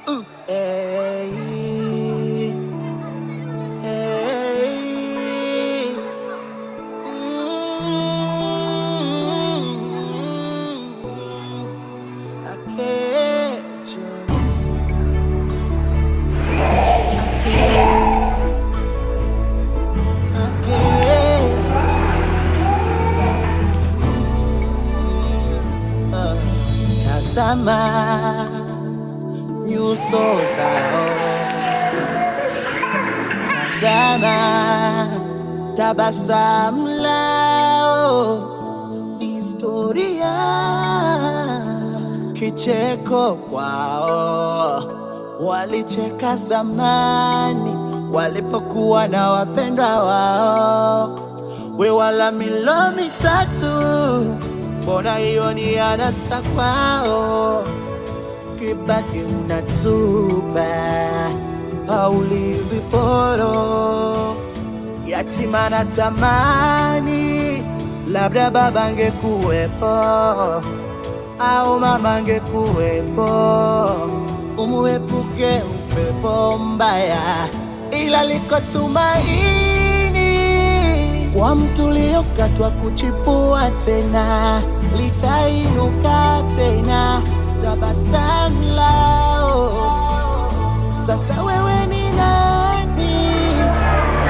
Hey, hey. AKEJO. Tazama nyuso zao, tazama tabasamu lao, historia kicheko kwao. Walicheka zamani walipokuwa na wapendwa wao. We wala milo mitatu, mbona hiyo ni anasa kwao? Kibaki unatuba hauli viporo, yatima na tamani, labda baba angekuwepo au mama angekuwepo, umuepuke upepo mbaya, ila liko tumaini kwa mtu uliokatwa kuchipua tena, litainuka tena tabasamu lao. Sasa wewe ni nani?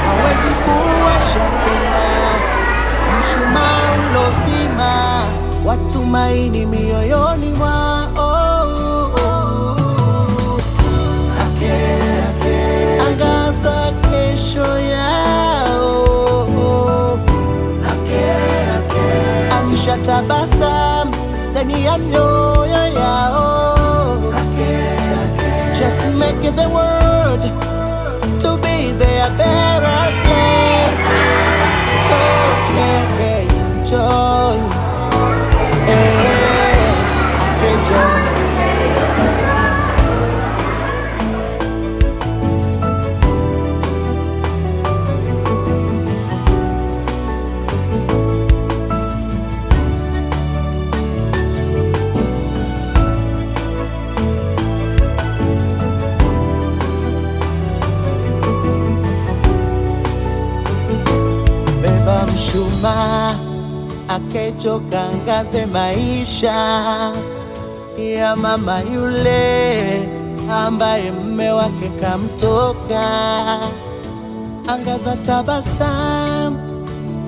Hawezi kuwasha tena mshumaa ulozima watumaini mioyoni mwao. Angaza kesho yao, amsha tabasamu ndani ya mioyo yao. Just make the world to be their better place, so they can enjoy. AKEJO. Mshumaa AKEJO kaangaze maisha ya mama yule ambaye mme wake kamtoka. Angaza tabasamu,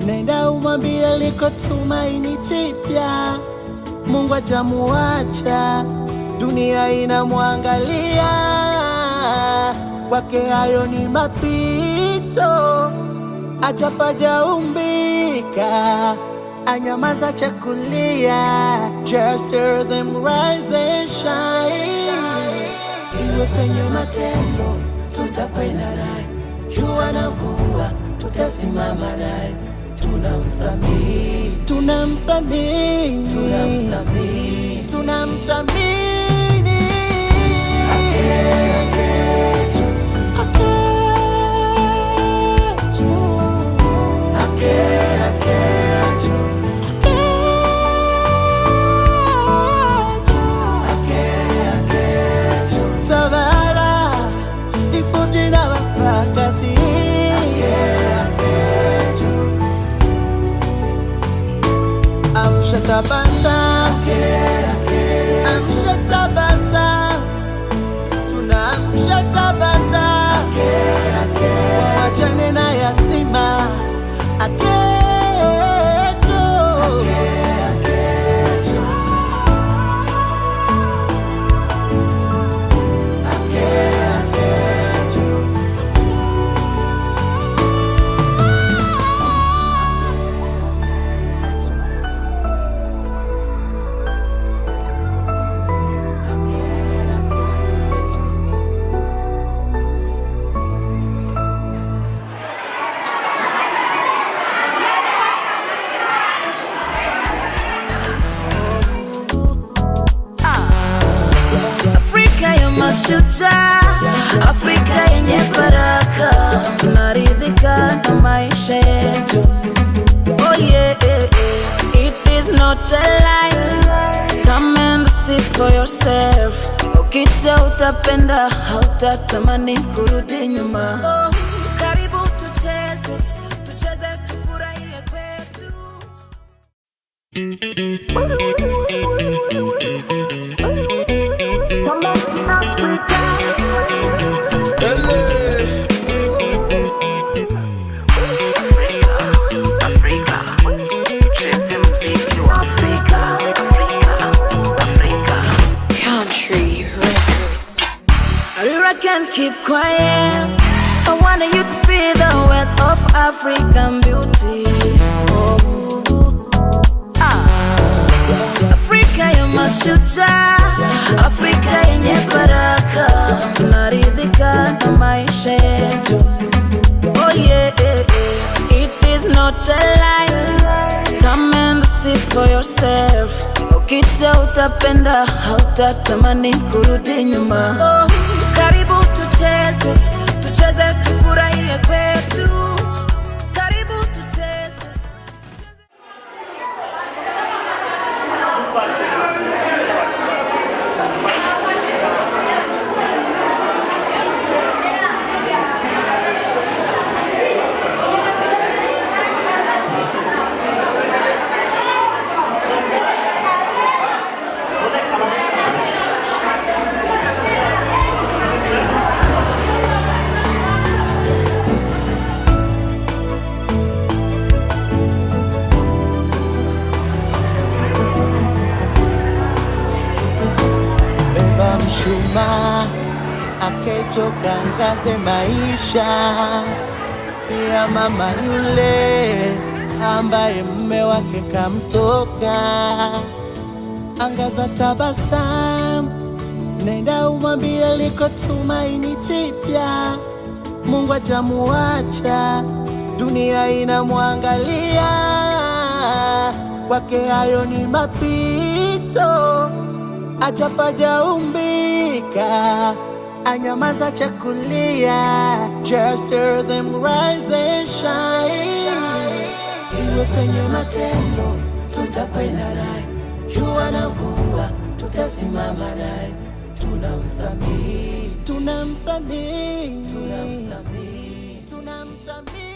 nenda umwambie liko tumaini jipya. Mungu hajamuacha, dunia inamwangalia, kwake hayo ni mapito. Ajafaja umbika, anyamaza chakulia, just stir them rise and shine. Iwe kwenye mateso, tutakwenda naye, jua na mvua, tutasimama naye. Tunamthamini, tunamthamini, tunamthamini, tunamthamini. AKEJO. Tabara bimfuvyi n'abapfakazi. Amsha tabasamu, amsha tabasamu, tunamsha tabasamu, wajane na yatima. AKEJO. Mashujaa Afrika yenye baraka, tunaridhika na maisha yetu. Oh yeah, it is not a lie. Come and see for yourself. ukija utapenda, hautatamani kurudi nyuma. Karibu tucheze, tucheze tufurahie kwetu. I can't keep quiet. I want you to feel the weight of African beauty. Afrika ya mashujaa, Afrika yenye baraka, tunaridhika na maisha yetu. Oh yeah, it is not a lie. Come and see for yourself. Ukija utapenda, hautatamani kurudi nyuma. Karibu tucheze, tucheze tufurahie kwetu. Karibu tucheze. Mshuma AKEJO kangaze maisha ya mama yule ambaye mume wake kamtoka. Angaza tabasamu, nenda umwambie liko tumaini jipya. Mungu hajamuacha, dunia inamwangalia. Kwake hayo ni mapito, ajafaja umbika, anyamaza chakulia. Just hear them rise and shine. Iwe kwenye mateso, tutakwenda naye. Jua na mvua, tutasimama naye. Tunamthamini, tunamthamini, tunamthamini, tunamthamini.